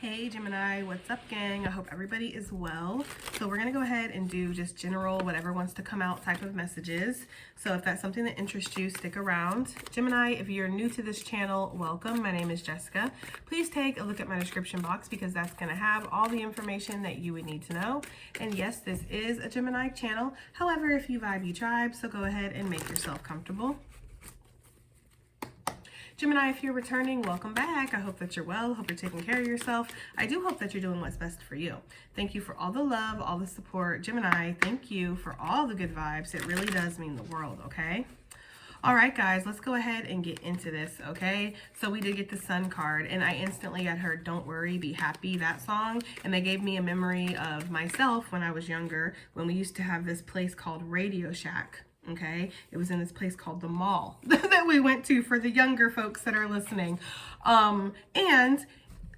Hey Gemini, what's up gang? I hope everybody is well. So we're gonna go ahead and do just general, whatever wants to come out type of messages. So if that's something that interests you, stick around. Gemini, if you're new to this channel, welcome. My name is Jessica. Please take a look at my description box because that's gonna have all the information that you would need to know. And yes, this is a Gemini channel. However, if you vibe, you tribe, so go ahead and make yourself comfortable. Gemini, if you're returning, welcome back. I hope that you're well. Hope you're taking care of yourself. I do hope that you're doing what's best for you. Thank you for all the love, all the support. Gemini, thank you for all the good vibes. It really does mean the world, okay? All right, guys, let's go ahead and get into this, okay? So we did get the Sun card, and I instantly had heard Don't Worry, Be Happy, that song, and they gave me a memory of myself when I was younger, when we used to have this place called Radio Shack. Okay, it was in this place called the mall that we went to for the younger folks that are listening. And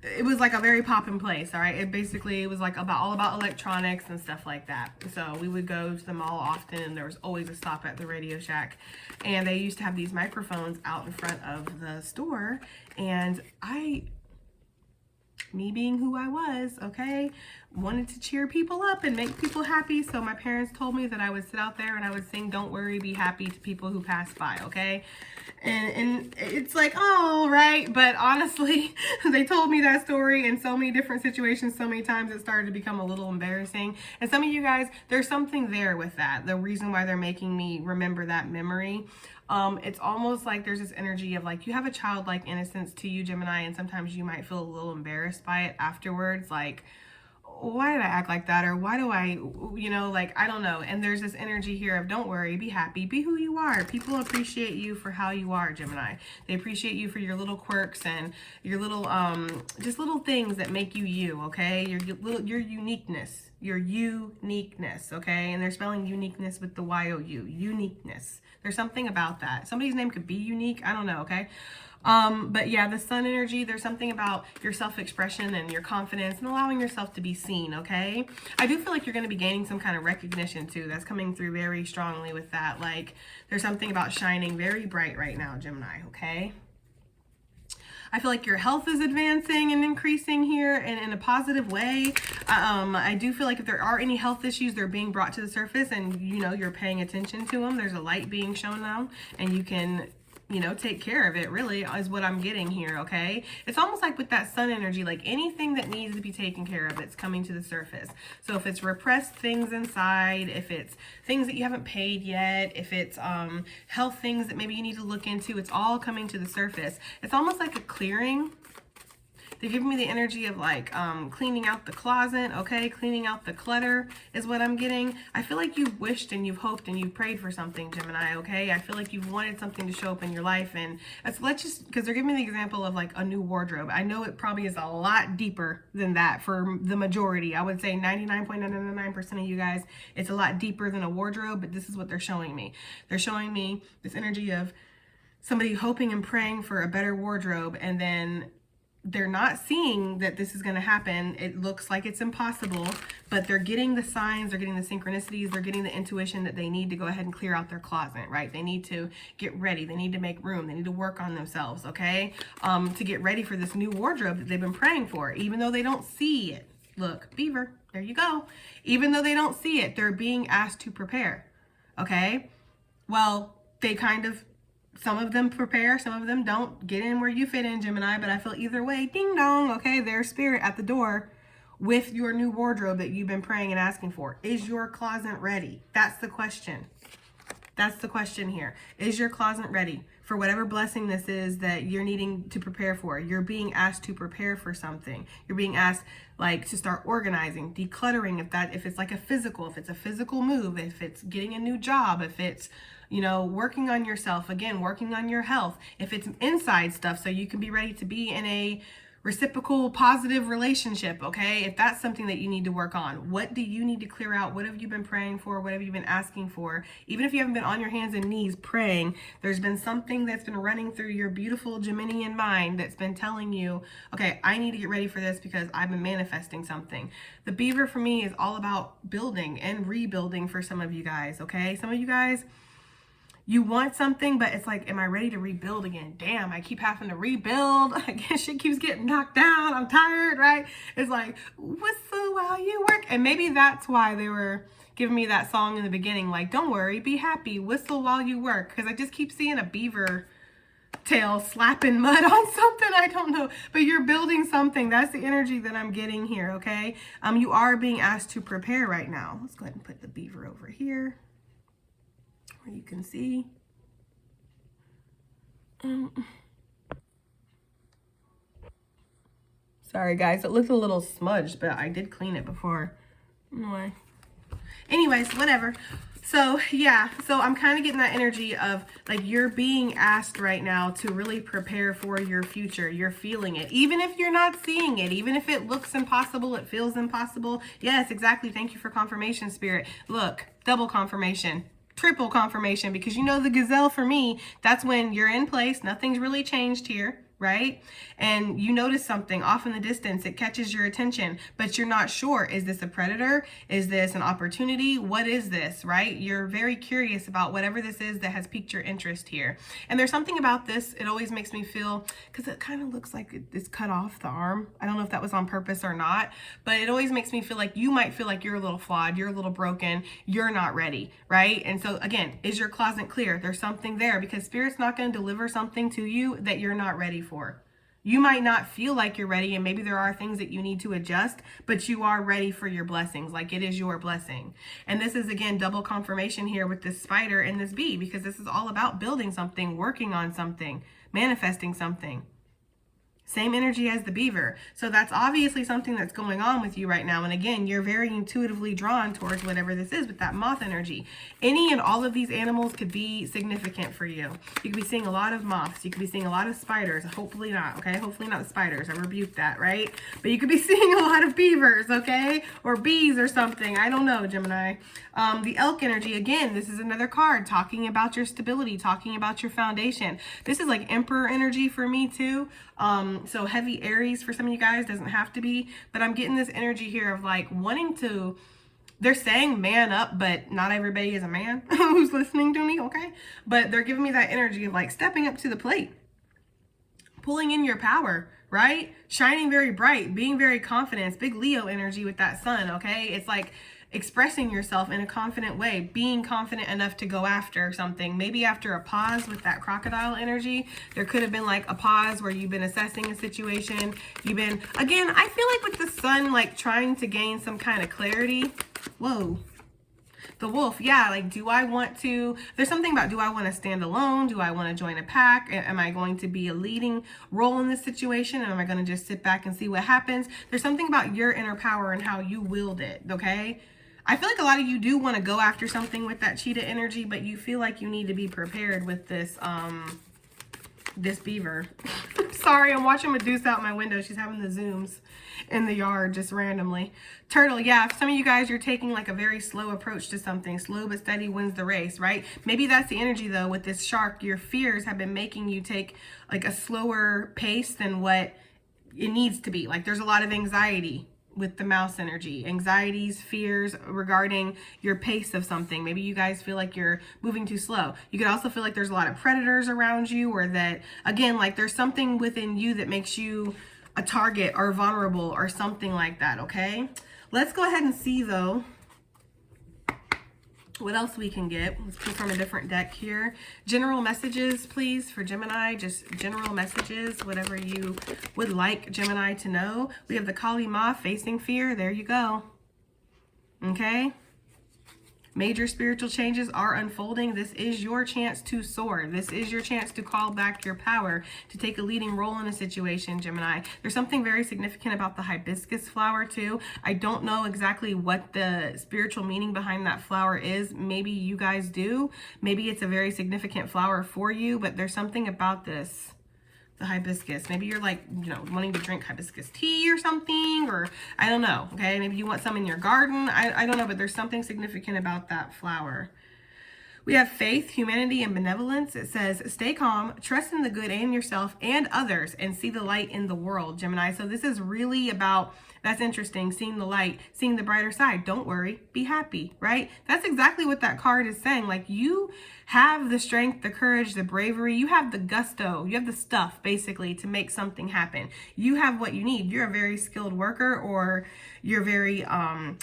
it was like a very poppin' place, all right? It was like all about electronics and stuff like that. So we would go to the mall often, and there was always a stop at the Radio Shack. And they used to have these microphones out in front of the store. And me being who I was, okay, wanted to cheer people up and make people happy. So my parents told me that I would sit out there and I would sing Don't Worry, Be Happy to people who pass by, okay? And it's like, oh, right. But honestly, they told me that story in so many different situations so many times it started to become a little embarrassing. And some of you guys, there's something there with that. The reason why they're making me remember that memory. It's almost like there's this energy of like you have a childlike innocence to you, Gemini, and sometimes you might feel a little embarrassed by it afterwards, like, why did I act like that? Or why do I, like, I don't know. And there's this energy here of don't worry, be happy, be who you are. People appreciate you for how you are, Gemini. They appreciate you for your little quirks and your little, just little things that make you you, okay? Your uniqueness, okay? And they're spelling uniqueness with the Y-O-U, uniqueness. There's something about that. Somebody's name could be unique. I don't know, okay? But yeah, the Sun energy, there's something about your self-expression and your confidence and allowing yourself to be seen, okay? I do feel like you're going to be gaining some kind of recognition too. That's coming through very strongly with that. Like, there's something about shining very bright right now, Gemini, okay? I feel like your health is advancing and increasing here in a positive way. I do feel like if there are any health issues, they're being brought to the surface and, you're paying attention to them. There's a light being shown now and you can take care of it, really, is what I'm getting here, okay? It's almost like with that Sun energy, like anything that needs to be taken care of, it's coming to the surface. So if it's repressed things inside, if it's things that you haven't paid yet, if it's health things that maybe you need to look into, it's all coming to the surface. It's almost like a clearing. They're giving me the energy of like cleaning out the closet, okay? Cleaning out the clutter is what I'm getting. I feel like you've wished and you've hoped and you've prayed for something, Gemini, okay? I feel like you've wanted something to show up in your life. And because they're giving me the example of like a new wardrobe. I know it probably is a lot deeper than that for the majority. I would say 99.999% of you guys, it's a lot deeper than a wardrobe, but this is what they're showing me. They're showing me this energy of somebody hoping and praying for a better wardrobe, and then they're not seeing that this is going to happen. It looks like it's impossible, but they're getting the signs, they're getting the synchronicities, they're getting the intuition that they need to go ahead and clear out their closet, right? They need to get ready. They need to make room. They need to work on themselves, okay? To get ready for this new wardrobe that they've been praying for, even though they don't see it. Look, Beaver, there you go. Even though they don't see it, they're being asked to prepare, okay? Well, some of them prepare, some of them don't. Get in where you fit in, Gemini, but I feel either way, ding dong, okay, there's spirit at the door with your new wardrobe that you've been praying and asking for. Is your closet ready? That's the question. That's the question here. Is your closet ready for whatever blessing this is that you're needing to prepare for? You're being asked to prepare for something. You're being asked like to start organizing, decluttering, if it's like if it's a physical move, if it's getting a new job, if it's working on yourself, again, working on your health, if it's inside stuff so you can be ready to be in a reciprocal positive relationship, okay? If that's something that you need to work on, what do you need to clear out? What have you been praying for? What have you been asking for? Even if you haven't been on your hands and knees praying, there's been something that's been running through your beautiful Geminian mind that's been telling you, okay, I need to get ready for this because I've been manifesting something. The Beaver for me is all about building and rebuilding for some of you guys, okay? Some of you guys, You want something, but it's like, am I ready to rebuild again? Damn, I keep having to rebuild. I guess shit keeps getting knocked down. I'm tired, right? It's like, whistle while you work. And maybe that's why they were giving me that song in the beginning, like, don't worry, be happy, whistle while you work. Because I just keep seeing a beaver tail slapping mud on something. I don't know, but you're building something. That's the energy that I'm getting here, okay? You are being asked to prepare right now. Let's go ahead and put the beaver over here where you can see. Sorry guys, it looked a little smudged, but I did clean it before. Anyway. Anyways, whatever. So yeah, so I'm kind of getting that energy of like you're being asked right now to really prepare for your future. You're feeling it. Even if you're not seeing it, even if it looks impossible, it feels impossible. Yes, exactly. Thank you for confirmation, Spirit. Look, double confirmation. Triple confirmation, because you know the gazelle for me, that's when you're in place, nothing's really changed here, right? And you notice something off in the distance, it catches your attention, but you're not sure, is this a predator? Is this an opportunity? What is this, right? You're very curious about whatever this is that has piqued your interest here. And there's something about this, it always makes me feel, because it kind of looks like it's cut off the arm. I don't know if that was on purpose or not, but it always makes me feel like you might feel like you're a little flawed, you're a little broken, you're not ready, right? And so again, is your closet clear? There's something there, because Spirit's not going to deliver something to you that you're not ready for. You might not feel like you're ready, and maybe there are things that you need to adjust, but you are ready for your blessings. Like it is your blessing. And this is, again, double confirmation here with this spider and this bee, because this is all about building something, working on something, manifesting something. Same energy as the beaver. So that's obviously something that's going on with you right now. And again, you're very intuitively drawn towards whatever this is with that moth energy. Any and all of these animals could be significant for you. You could be seeing a lot of moths. You could be seeing a lot of spiders. Hopefully not, okay? Hopefully not the spiders. I rebuke that, right? But you could be seeing a lot of beavers, okay? Or bees or something. I don't know, Gemini. The elk energy, again, this is another card talking about your stability, talking about your foundation. This is like emperor energy for me too. So heavy Aries for some of you guys, doesn't have to be, but I'm getting this energy here of like wanting to, they're saying man up, but not everybody is a man who's listening to me, okay? But they're giving me that energy of like stepping up to the plate, pulling in your power, right? Shining very bright, being very confident. It's big Leo energy with that sun, okay? It's like expressing yourself in a confident way, being confident enough to go after something. Maybe after a pause with that crocodile energy, there could have been like a pause where you've been assessing a situation. You've been, again, I feel like with the sun, like trying to gain some kind of clarity. Whoa. The wolf, yeah, like do I want to, there's something about, do I want to stand alone? Do I want to join a pack? Am I going to be a leading role in this situation? Am I going to just sit back and see what happens? There's something about your inner power and how you wield it, okay? I feel like a lot of you do want to go after something with that cheetah energy, but you feel like you need to be prepared with this, this beaver. Sorry, I'm watching Medusa out my window. She's having the zooms in the yard just randomly. Turtle, yeah, if some of you guys, you're taking like a very slow approach to something. Slow but steady wins the race, right? Maybe that's the energy though with this shark. Your fears have been making you take like a slower pace than what it needs to be. Like there's a lot of anxiety with the mouse energy, anxieties, fears regarding your pace of something. Maybe you guys feel like you're moving too slow. You could also feel like there's a lot of predators around you, or that, again, like there's something within you that makes you a target or vulnerable or something like that, okay? Let's go ahead and see though what else we can get. Let's pull from a different deck here. General messages, please, for Gemini. Just general messages, whatever you would like Gemini to know. We have the Kali Ma, facing fear. There you go. Okay. Major spiritual changes are unfolding. This is your chance to soar. This is your chance to call back your power, to take a leading role in a situation, Gemini. There's something very significant about the hibiscus flower too. I don't know exactly what the spiritual meaning behind that flower is. Maybe you guys do. Maybe it's a very significant flower for you, but there's something about this. The hibiscus. Maybe you're like, you know, wanting to drink hibiscus tea or something, or I don't know, okay? Maybe you want some in your garden. I don't know, but there's something significant about that flower. We have faith, humanity, and benevolence. It says, stay calm, trust in the good and yourself and others, and see the light in the world, Gemini. So this is really about, that's interesting, seeing the light, seeing the brighter side. Don't worry, be happy, right? That's exactly what that card is saying. Like, you have the strength, the courage, the bravery, you have the gusto, you have the stuff basically to make something happen. You have what you need. You're a very skilled worker, or you're very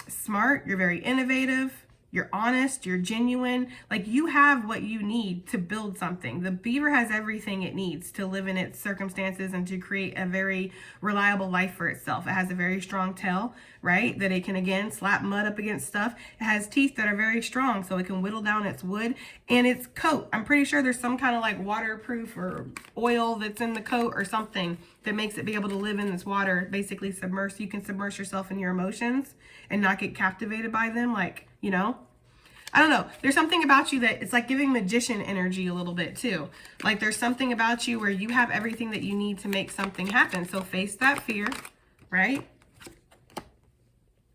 smart, you're very innovative. You're honest, you're genuine, like you have what you need to build something. The beaver has everything it needs to live in its circumstances and to create a very reliable life for itself. It has a very strong tail, right? That it can, again, slap mud up against stuff. It has teeth that are very strong, so it can whittle down its wood. And its coat, I'm pretty sure there's some kind of like waterproof or oil that's in the coat or something that makes it be able to live in this water, basically submerged. You can submerge yourself in your emotions and not get captivated by them, like, you know, I don't know. There's something about you that it's like giving magician energy a little bit too. Like there's something about you where you have everything that you need to make something happen. So face that fear, right?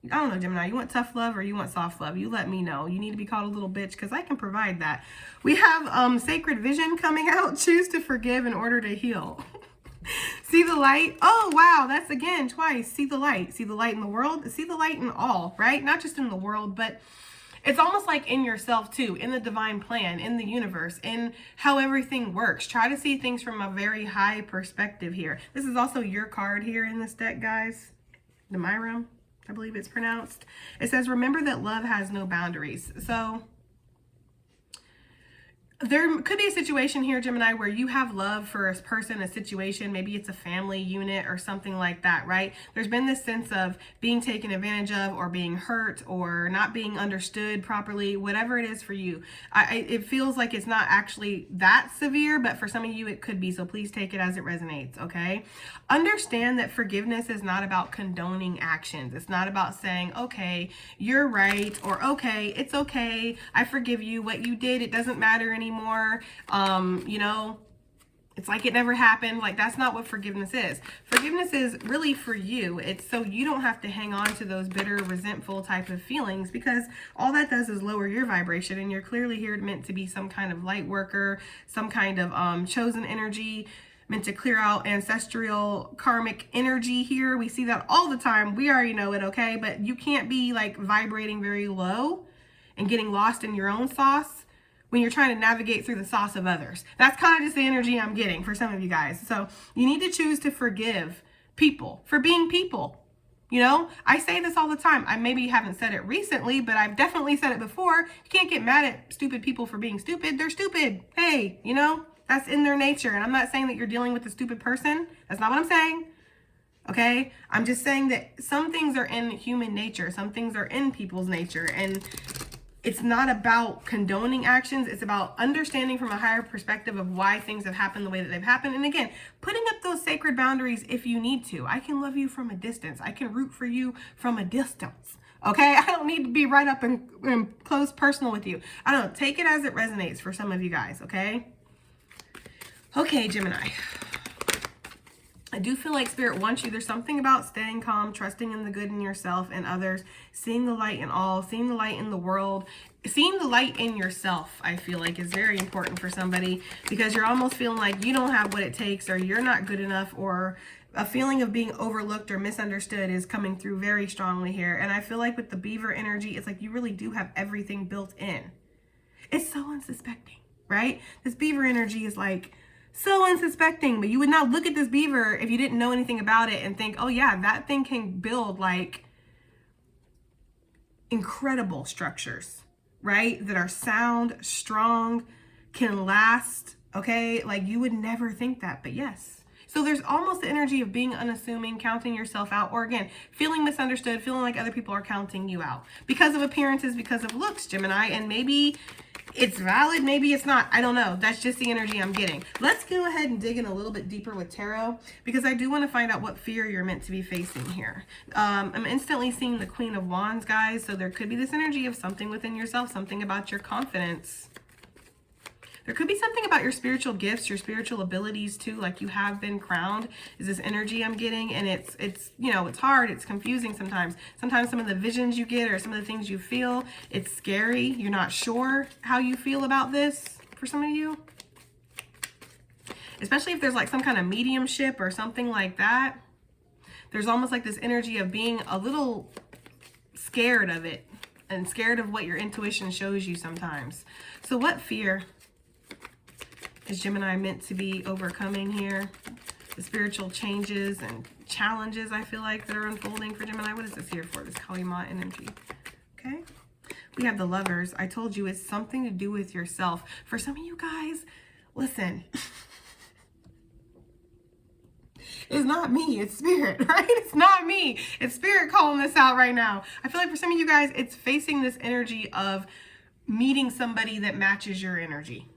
I don't know, Gemini, you want tough love or you want soft love? You let me know. You need to be called a little bitch because I can provide that. We have sacred vision coming out. Choose to forgive in order to heal. See the light. Oh, wow. That's again twice. See the light. See the light in the world. See the light in all, right? Not just in the world, but it's almost like in yourself too, in the divine plan, in the universe, in how everything works. Try to see things from a very high perspective here. This is also your card here in this deck, guys. The Myram, I believe it's pronounced. It says, remember that love has no boundaries. So there could be a situation here, Gemini, where you have love for a person, a situation, maybe it's a family unit or something like that, right? There's been this sense of being taken advantage of or being hurt or not being understood properly, whatever it is for you. It feels like it's not actually that severe, but for some of you it could be, so please take it as it resonates, okay? Understand that forgiveness is not about condoning actions. It's not about saying, okay, you're right, or okay, it's okay, I forgive you, what you did, it doesn't matter anymore. You know, it's like it never happened. Like, that's not what forgiveness is. Forgiveness is really for you. It's so you don't have to hang on to those bitter, resentful type of feelings, because all that does is lower your vibration, and you're clearly here meant to be some kind of light worker, some kind of chosen energy, meant to clear out ancestral karmic energy here. We see that all the time. We already know it, okay? But you can't be like vibrating very low and getting lost in your own sauce when you're trying to navigate through the sauce of others. That's kind of just the energy I'm getting for some of you guys. So you need to choose to forgive people for being people. You know, I say this all the time. I maybe haven't said it recently, but I've definitely said it before. You can't get mad at stupid people for being stupid. They're stupid. Hey, you know, that's in their nature. And I'm not saying that you're dealing with a stupid person. That's not what I'm saying. Okay? I'm just saying that some things are in human nature. Some things are in people's nature. And it's not about condoning actions. It's about understanding from a higher perspective of why things have happened the way that they've happened. And again, putting up those sacred boundaries if you need to. I can love you from a distance. I can root for you from a distance. Okay? I don't need to be right up and close personal with you. I don't know. Take it as it resonates for some of you guys. Okay? Okay, Gemini. I do feel like Spirit wants you. There's something about staying calm, trusting in the good in yourself and others, seeing the light in all, seeing the light in the world, seeing the light in yourself, I feel like is very important for somebody, because you're almost feeling like you don't have what it takes, or you're not good enough, or a feeling of being overlooked or misunderstood is coming through very strongly here. And I feel like with the beaver energy, it's like you really do have everything built in. It's so unsuspecting, right? This beaver energy is like so unsuspecting, but you would not look at this beaver if you didn't know anything about it and think, oh yeah, that thing can build like incredible structures, right? That are sound, strong, can last, okay? Like you would never think that, but yes. So there's almost the energy of being unassuming, counting yourself out, or again, feeling misunderstood, feeling like other people are counting you out because of appearances, because of looks, Gemini, and maybe it's valid, maybe it's not. I don't know. That's just the energy I'm getting. Let's go ahead and dig in a little bit deeper with tarot, because I do want to find out what fear you're meant to be facing here. I'm instantly seeing the Queen of Wands, guys, so there could be this energy of something within yourself, something about your confidence. There could be something about your spiritual gifts, your spiritual abilities too, like you have been crowned, is this energy I'm getting. And it's you know, it's hard, it's confusing sometimes. Sometimes some of the visions you get or some of the things you feel, it's scary. You're not sure how you feel about this for some of you. Especially if there's like some kind of mediumship or something like that. There's almost like this energy of being a little scared of it and scared of what your intuition shows you sometimes. So what fear is Gemini meant to be overcoming here? The spiritual changes and challenges I feel like that are unfolding for Gemini. What is this here for? This Kali Ma energy. Okay. We have the Lovers. I told you it's something to do with yourself. For some of you guys, listen. It's not me, it's spirit, right? It's not me. It's spirit calling this out right now. I feel like for some of you guys, it's facing this energy of meeting somebody that matches your energy,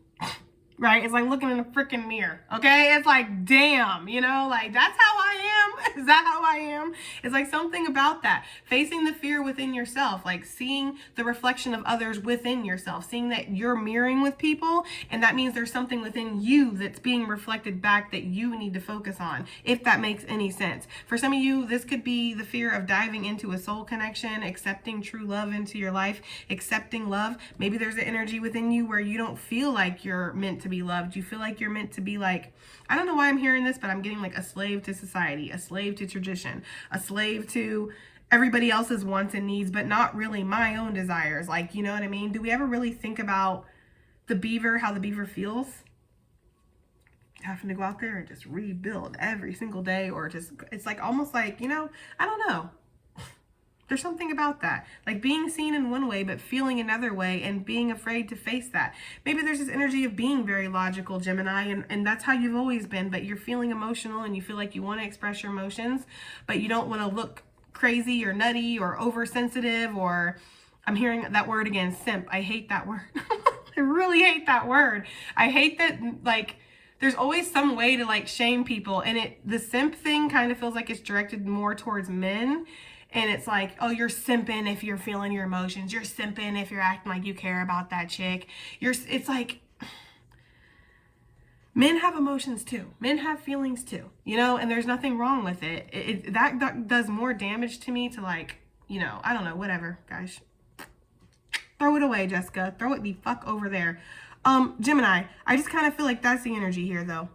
right? It's like looking in a freaking mirror, okay? It's like, damn, you know, like that's how I am. Is that how I am? It's like something about that. Facing the fear within yourself, like seeing the reflection of others within yourself, seeing that you're mirroring with people. And that means there's something within you that's being reflected back that you need to focus on, if that makes any sense. For some of you, this could be the fear of diving into a soul connection, accepting true love into your life, accepting love. Maybe there's an energy within you where you don't feel like you're meant to be loved. You feel like you're meant to be like, I don't know why I'm hearing this, but I'm getting like a slave to society, a slave to tradition, a slave to everybody else's wants and needs, but not really my own desires. Like, you know what I mean? Do we ever really think about the beaver, how the beaver feels? Having to go out there and just rebuild every single day, or just, it's like almost like, you know, I don't know. There's something about that, like being seen in one way, but feeling another way and being afraid to face that. Maybe there's this energy of being very logical, Gemini, and that's how you've always been, but you're feeling emotional and you feel like you want to express your emotions, but you don't want to look crazy or nutty or oversensitive, or I'm hearing that word again, simp. I hate that word. I really hate that word. I hate that, like, there's always some way to like shame people, and the simp thing kind of feels like it's directed more towards men. And it's like, oh, you're simping if you're feeling your emotions. You're simping if you're acting like you care about that chick. It's like, men have emotions too. Men have feelings too, you know, and there's nothing wrong with it. That does more damage to me to like, you know, I don't know, whatever, guys. Throw it away, Jessica. Throw it the fuck over there. Gemini, I just kind of feel like that's the energy here though.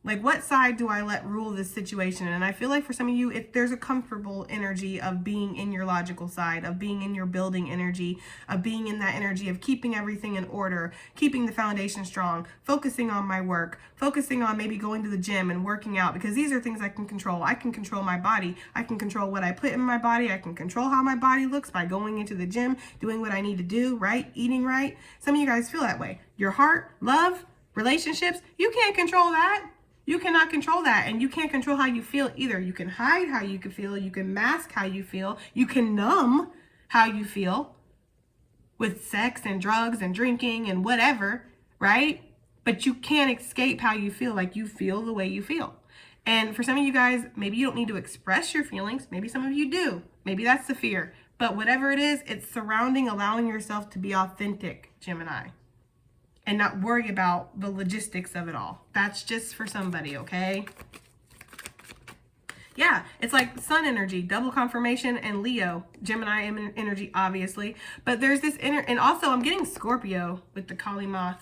Like, what side do I let rule this situation? And I feel like for some of you, if there's a comfortable energy of being in your logical side, of being in your building energy, of being in that energy of keeping everything in order, keeping the foundation strong, focusing on my work, focusing on maybe going to the gym and working out, because these are things I can control. I can control my body. I can control what I put in my body. I can control how my body looks by going into the gym, doing what I need to do, right? Eating right. Some of you guys feel that way. Your heart, love, relationships, you can't control that. You cannot control that, and you can't control how you feel either. You can hide how you can feel, you can mask how you feel, you can numb how you feel with sex and drugs and drinking and whatever, right? But you can't escape how you feel, like you feel the way you feel. And for some of you guys, maybe you don't need to express your feelings. Maybe some of you do. Maybe that's the fear. But whatever it is, it's surrounding allowing yourself to be authentic, Gemini. And not worry about the logistics of it all. That's just for somebody, okay? Yeah, it's like sun energy, double confirmation, and Leo, Gemini energy, obviously. But there's this and also I'm getting Scorpio with the Kali Ma.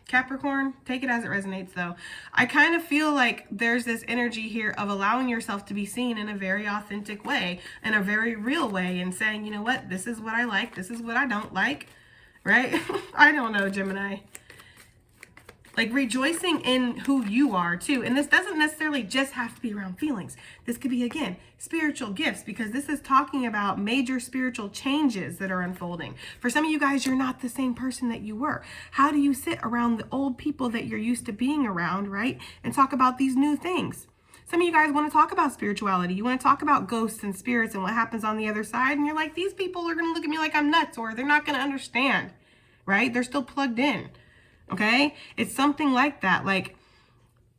Capricorn, take it as it resonates though. I kind of feel like there's this energy here of allowing yourself to be seen in a very authentic way, in a very real way, and saying, you know what, this is what I like, this is what I don't like. Right? I don't know, Gemini. Like rejoicing in who you are too. And this doesn't necessarily just have to be around feelings. This could be, again, spiritual gifts, because this is talking about major spiritual changes that are unfolding. For some of you guys, you're not the same person that you were. How do you sit around the old people that you're used to being around, right? And talk about these new things. Some of you guys want to talk about spirituality. You want to talk about ghosts and spirits and what happens on the other side. And you're like, these people are going to look at me like I'm nuts, or they're not going to understand, right? They're still plugged in. Okay. It's something like that. Like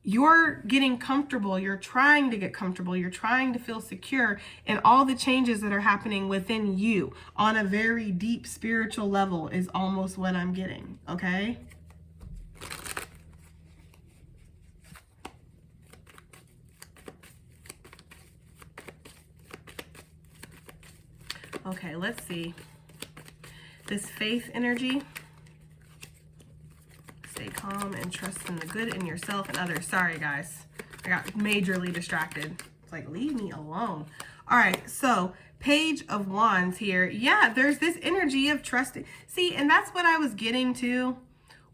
you're getting comfortable. You're trying to get comfortable. You're trying to feel secure in all the changes that are happening within you on a very deep spiritual level is almost what I'm getting. Okay. Okay, let's see. This faith energy. Stay calm and trust in the good in yourself and others. Sorry, guys. I got majorly distracted. It's like, leave me alone. All right, so Page of Wands here. Yeah, there's this energy of trusting. See, and that's what I was getting to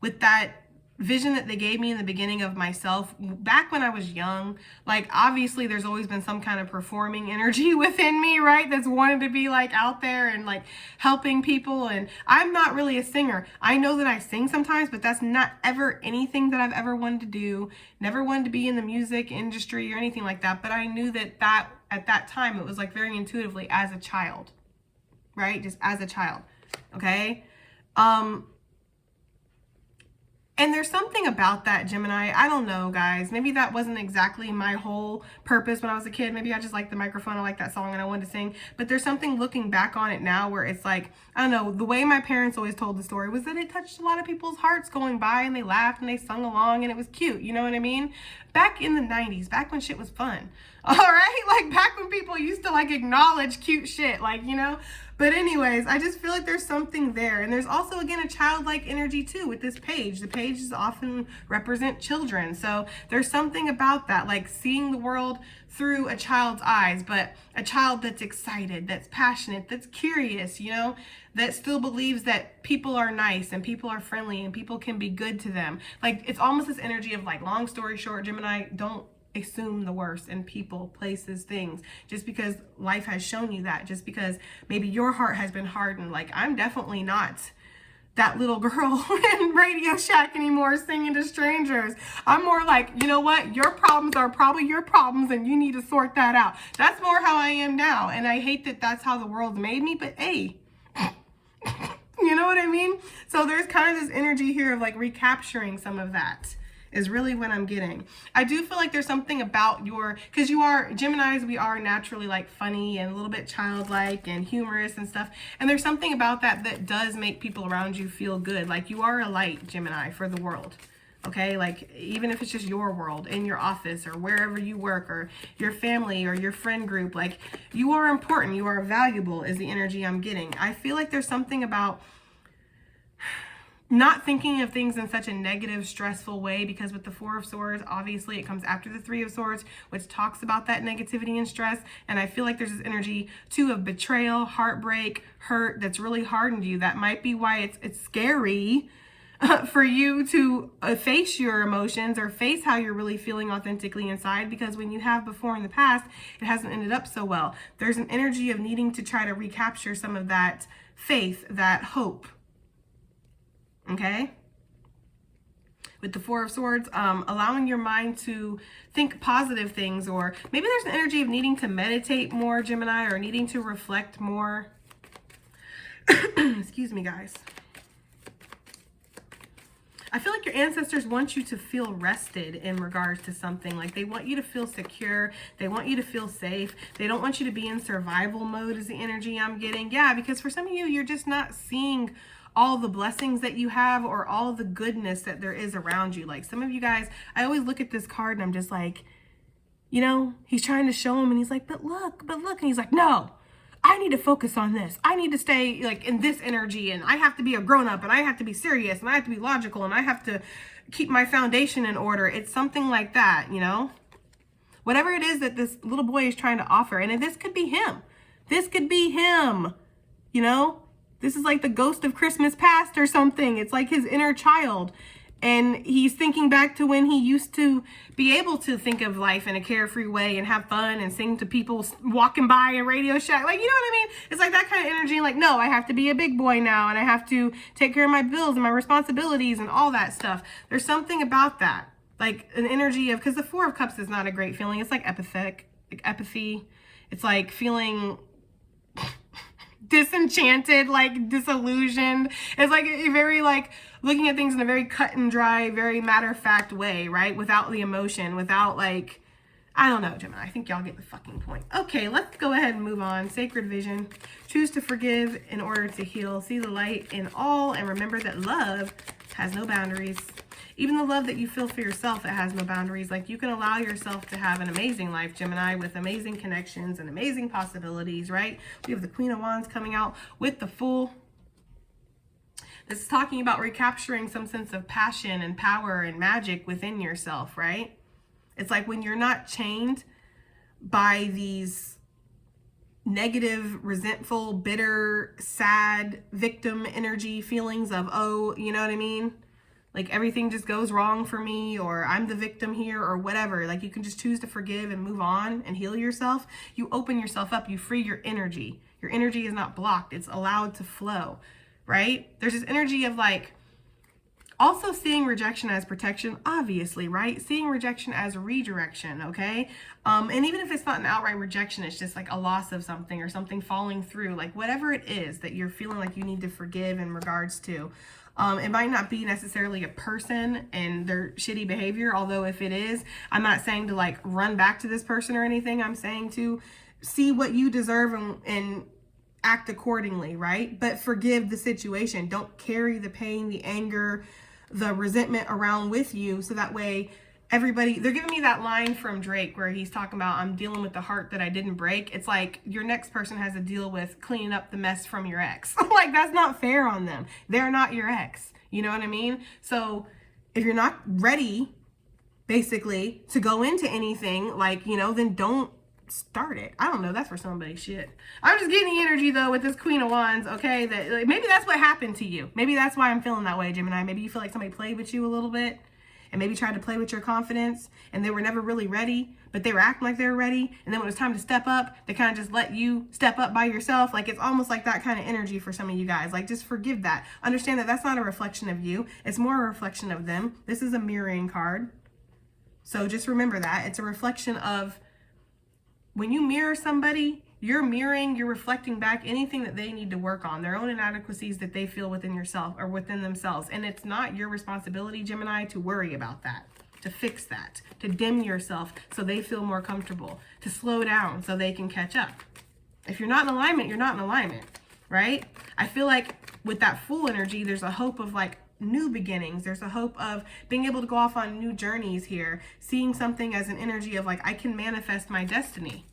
with that vision that they gave me in the beginning of myself back when I was young. Like, obviously there's always been some kind of performing energy within me, right? That's wanted to be like out there and like helping people. And I'm not really a singer. I know that I sing sometimes, but that's not ever anything that I've ever wanted to do. Never wanted to be in the music industry or anything like that. But I knew that at that time, it was like very intuitively as a child, right? Just as a child. Okay. And there's something about that, Gemini. I don't know, guys. Maybe that wasn't exactly my whole purpose when I was a kid. Maybe I just liked the microphone. I liked that song and I wanted to sing. But there's something looking back on it now where it's like, I don't know, the way my parents always told the story was that it touched a lot of people's hearts going by and they laughed and they sung along and it was cute. You know what I mean? Back in the 90s, back when shit was fun. All right? Like back when people used to like acknowledge cute shit, like, you know? But anyways, I just feel like there's something there. And there's also, again, a childlike energy too with this page. The pages often represent children. So there's something about that, like seeing the world through a child's eyes, but a child that's excited, that's passionate, that's curious, you know, that still believes that people are nice and people are friendly and people can be good to them. Like, it's almost this energy of like, long story short, Gemini, don't assume the worst in people, places, things, just because life has shown you that, just because maybe your heart has been hardened. Like, I'm definitely not that little girl in Radio Shack anymore singing to strangers. I'm more like, you know what, your problems are probably your problems and you need to sort that out. That's more how I am now, and I hate that that's how the world made me, but hey, you know what I mean? So there's kind of this energy here of like recapturing some of that is really what I'm getting. I do feel like there's something about because you are, Geminis, we are naturally like funny and a little bit childlike and humorous and stuff. And there's something about that that does make people around you feel good. Like, you are a light, Gemini, for the world. Okay, like even if it's just your world in your office or wherever you work or your family or your friend group, like, you are important, you are valuable is the energy I'm getting. I feel like there's something about not thinking of things in such a negative, stressful way, because with the Four of Swords, obviously it comes after the Three of Swords, which talks about that negativity and stress. And I feel like there's this energy too of betrayal, heartbreak, hurt that's really hardened you. That might be why it's scary for you to face your emotions or face how you're really feeling authentically inside, because when you have before in the past, it hasn't ended up so well. There's an energy of needing to try to recapture some of that faith, that hope. Okay, with the Four of Swords, allowing your mind to think positive things, or maybe there's an energy of needing to meditate more, Gemini, or needing to reflect more. Excuse me, guys. I feel like your ancestors want you to feel rested in regards to something. Like, they want you to feel secure. They want you to feel safe. They don't want you to be in survival mode is the energy I'm getting. Yeah, because for some of you, you're just not seeing all the blessings that you have or all the goodness that there is around you. Like, some of you guys, I always look at this card and I'm just like, you know, he's trying to show him and he's like, but look. And he's like, no, I need to focus on this. I need to stay like in this energy, and I have to be a grown up, and I have to be serious, and I have to be logical, and I have to keep my foundation in order. It's something like that, you know, whatever it is that this little boy is trying to offer. And this could be him. This could be him, you know. This is like the ghost of Christmas past or something. It's like his inner child. And he's thinking back to when he used to be able to think of life in a carefree way and have fun and sing to people walking by a Radio Shack. Like, you know what I mean? It's like that kind of energy. Like, no, I have to be a big boy now, and I have to take care of my bills and my responsibilities and all that stuff. There's something about that. Like an energy of, because the Four of Cups is not a great feeling. It's like apathy. It's like feeling disenchanted, like disillusioned. It's like a very like looking at things in a very cut and dry, very matter-of-fact way, right? Without the emotion, without like, I don't know, Gemini. I think y'all get the fucking point. Okay, let's go ahead and move on. Sacred vision. Choose to forgive in order to heal. See the light in all, and remember that love has no boundaries. Even the love that you feel for yourself, it has no boundaries. Like, you can allow yourself to have an amazing life, Gemini, with amazing connections and amazing possibilities, right? We have the Queen of Wands coming out with the Fool. This is talking about recapturing some sense of passion and power and magic within yourself, right? It's like when you're not chained by these negative, resentful, bitter, sad, victim energy feelings of, oh, you know what I mean? Like everything just goes wrong for me, or I'm the victim here, or whatever. Like you can just choose to forgive and move on and heal yourself. You open yourself up, you free your energy. Your energy is not blocked, it's allowed to flow, right? There's this energy of like, also seeing rejection as protection, obviously, right? Seeing rejection as redirection, okay? And even if it's not an outright rejection, it's just like a loss of something or something falling through, like whatever it is that you're feeling like you need to forgive in regards to. It might not be necessarily a person and their shitty behavior, although if it is, I'm not saying to like run back to this person or anything. I'm saying to see what you deserve and act accordingly, right? But forgive the situation. Don't carry the pain, the anger, the resentment around with you, so that way everybody, they're giving me that line from Drake where he's talking about, I'm dealing with the heart that I didn't break. It's like your next person has to deal with cleaning up the mess from your ex. Like that's not fair on them. They're not your ex. You know what I mean? So if you're not ready, basically, to go into anything, like, you know, then don't start it. I don't know, that's for somebody's shit. I'm just getting the energy though with this Queen of Wands, okay? That like, maybe that's what happened to you. Maybe that's why I'm feeling that way, Gemini. Maybe you feel like somebody played with you a little bit and maybe tried to play with your confidence and they were never really ready, but they were acting like they were ready, and then when it was time to step up, they kind of just let you step up by yourself. Like it's almost like that kind of energy for some of you guys. Like just forgive that. Understand that that's not a reflection of you. It's more a reflection of them. This is a mirroring card. So just remember that. It's a reflection of when you mirror somebody, you're mirroring, you're reflecting back anything that they need to work on, their own inadequacies that they feel within yourself or within themselves. And it's not your responsibility, Gemini, to worry about that, to fix that, to dim yourself so they feel more comfortable, to slow down so they can catch up. If you're not in alignment, you're not in alignment, right? I feel like with that Fool energy, there's a hope of like new beginnings. There's a hope of being able to go off on new journeys here, seeing something as an energy of like, I can manifest my destiny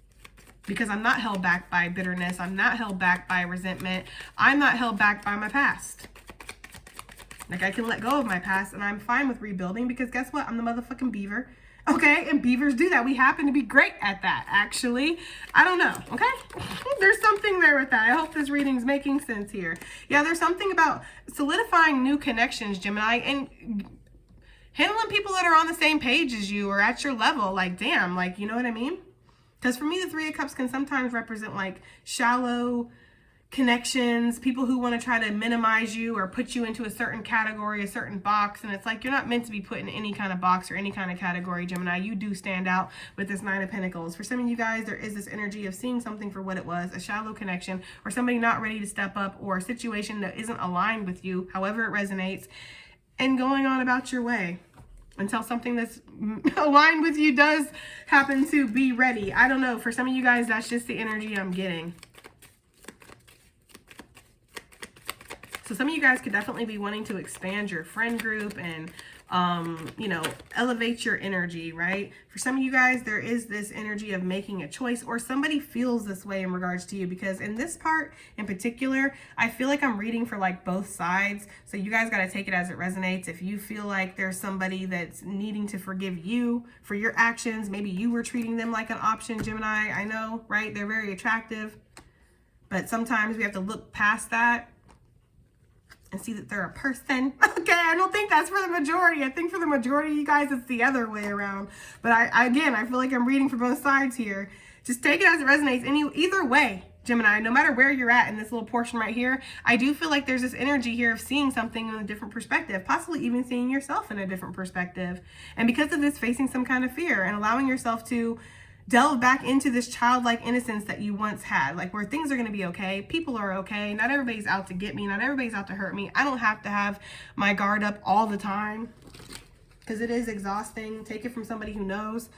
because I'm not held back by bitterness. I'm not held back by resentment. I'm not held back by my past. Like I can let go of my past and I'm fine with rebuilding because guess what? I'm the motherfucking beaver. Okay, and beavers do that. We happen to be great at that, actually. I don't know, okay? There's something there with that. I hope this reading's making sense here. Yeah, there's something about solidifying new connections, Gemini, and handling people that are on the same page as you or at your level. Like, damn, like, you know what I mean? Because for me, the Three of Cups can sometimes represent like shallow connections, people who want to try to minimize you or put you into a certain category, a certain box. And it's like, you're not meant to be put in any kind of box or any kind of category, Gemini. You do stand out with this Nine of Pentacles. For some of you guys, there is this energy of seeing something for what it was, a shallow connection, or somebody not ready to step up, or a situation that isn't aligned with you, however it resonates, and going on about your way until something that's aligned with you does happen to be ready. I don't know. For some of you guys, that's just the energy I'm getting. So some of you guys could definitely be wanting to expand your friend group and, you know, elevate your energy, right? For some of you guys, there is this energy of making a choice, or somebody feels this way in regards to you, because in this part in particular, I feel like I'm reading for like both sides. So you guys got to take it as it resonates. If you feel like there's somebody that's needing to forgive you for your actions, maybe you were treating them like an option, Gemini. I know, right? They're very attractive, but sometimes we have to look past that and see that they're a person. Okay, I don't think that's for the majority. I think for the majority of you guys, it's the other way around. But I feel like I'm reading for both sides here. Just take it as it resonates. Either way, Gemini, no matter where you're at in this little portion right here, I do feel like there's this energy here of seeing something in a different perspective, possibly even seeing yourself in a different perspective. And because of this, facing some kind of fear and allowing yourself to delve back into this childlike innocence that you once had, like where things are going to be okay. People are okay. Not everybody's out to get me. Not everybody's out to hurt me. I don't have to have my guard up all the time because it is exhausting. Take it from somebody who knows.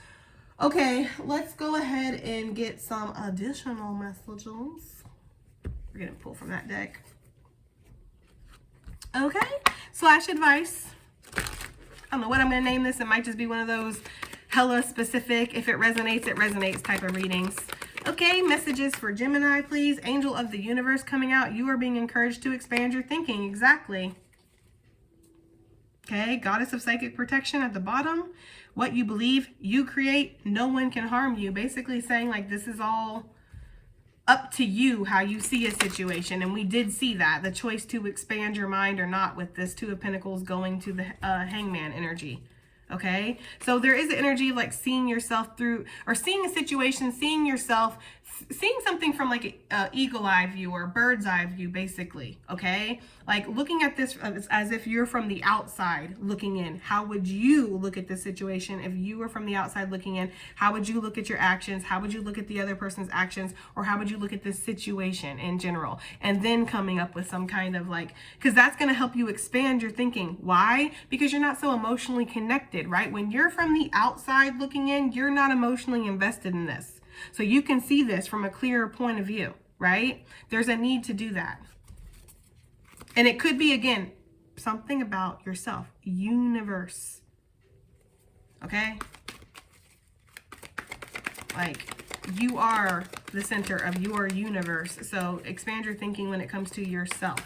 Okay, let's go ahead and get some additional messages. We're going to pull from that deck. Okay, slash advice. I don't know what I'm going to name this. It might just be one of those hella specific, if it resonates type of readings. Okay, messages for Gemini, please. Angel of the universe coming out. You are being encouraged to expand your thinking. Exactly. Okay, goddess of psychic protection at the bottom. What you believe, you create. No one can harm you. Basically saying like this is all up to you how you see a situation. And we did see that. The choice to expand your mind or not with this Two of Pentacles going to the Hangman energy. Okay, so there is an energy of like seeing yourself through, or seeing a situation, seeing yourself, seeing something from like an eagle eye view or bird's eye view, basically. Okay, like looking at this as if you're from the outside looking in. How would you look at this situation if you were from the outside looking in? How would you look at your actions? How would you look at the other person's actions? Or how would you look at this situation in general? And then coming up with some kind of like, because that's going to help you expand your thinking. Why? Because you're not so emotionally connected, right? When you're from the outside looking in, you're not emotionally invested in this. So you can see this from a clearer point of view, right? There's a need to do that. And it could be, again, something about yourself. Universe. Okay? Like, you are the center of your universe. So expand your thinking when it comes to yourself.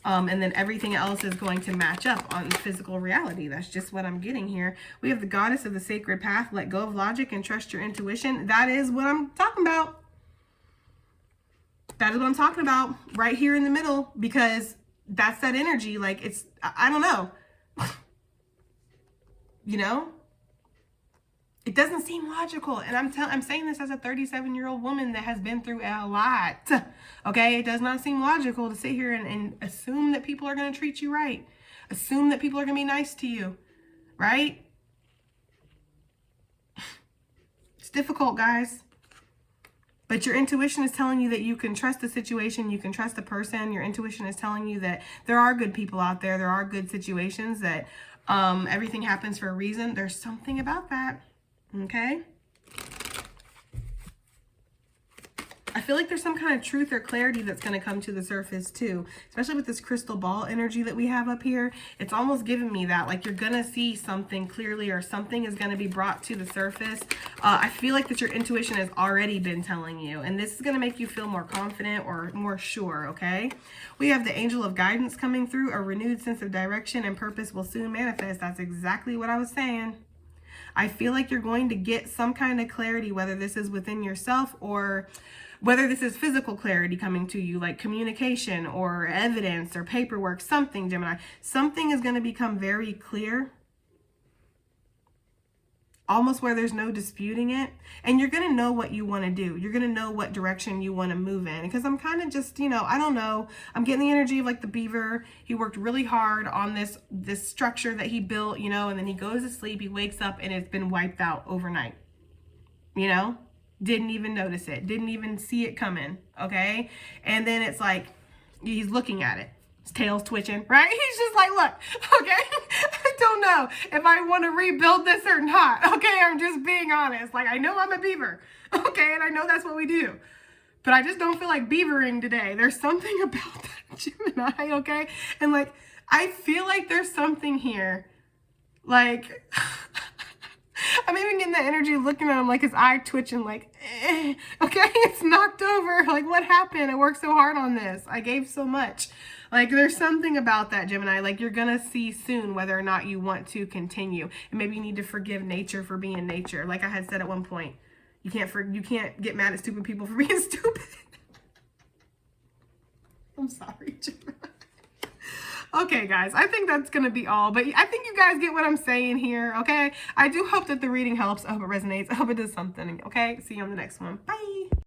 And then everything else is going to match up on physical reality. That's just what I'm getting here. We have the goddess of the sacred path. Let go of logic and trust your intuition. That is what I'm talking about. That is what I'm talking about right here in the middle, because that's that energy. Like it's, I don't know. You know? It doesn't seem logical. And I'm saying this as a 37-year-old woman that has been through a lot. Okay? It does not seem logical to sit here and assume that people are going to treat you right. Assume that people are going to be nice to you. Right? It's difficult, guys. But your intuition is telling you that you can trust the situation. You can trust the person. Your intuition is telling you that there are good people out there. There are good situations, that everything happens for a reason. There's something about that. Okay. I feel like there's some kind of truth or clarity that's going to come to the surface too, especially with this crystal ball energy that we have up here. It's almost giving me that, like you're going to see something clearly, or something is going to be brought to the surface. I feel like that your intuition has already been telling you, and this is going to make you feel more confident or more sure. Okay. We have the angel of guidance coming through. A renewed sense of direction and purpose will soon manifest. That's exactly what I was saying. I feel like you're going to get some kind of clarity, whether this is within yourself or whether this is physical clarity coming to you, like communication or evidence or paperwork, something, Gemini. Something is going to become very clear, almost where there's no disputing it. And you're going to know what you want to do. You're going to know what direction you want to move in. Because I'm kind of just, you know, I don't know. I'm getting the energy of like the beaver. He worked really hard on this structure that he built, you know, and then he goes to sleep. He wakes up and it's been wiped out overnight. You know, didn't even notice it. Didn't even see it coming. Okay. And then it's like, he's looking at it. His tail's twitching, right? He's just like, look, okay, I don't know if I want to rebuild this or not. Okay, I'm just being honest. Like, I know I'm a beaver, okay, and I know that's what we do. But I just don't feel like beavering today. There's something about that Gemini, okay? And like, I feel like there's something here. Like, I'm even getting the energy looking at him, like his eye twitching, like, okay, it's knocked over. Like, what happened? I worked so hard on this. I gave so much. Like, there's something about that, Gemini. Like, you're going to see soon whether or not you want to continue. And maybe you need to forgive nature for being nature. Like I had said at one point, you can't get mad at stupid people for being stupid. I'm sorry, Gemini. Okay, guys, I think that's going to be all. But I think you guys get what I'm saying here, okay? I do hope that the reading helps. I hope it resonates. I hope it does something, okay? See you on the next one. Bye.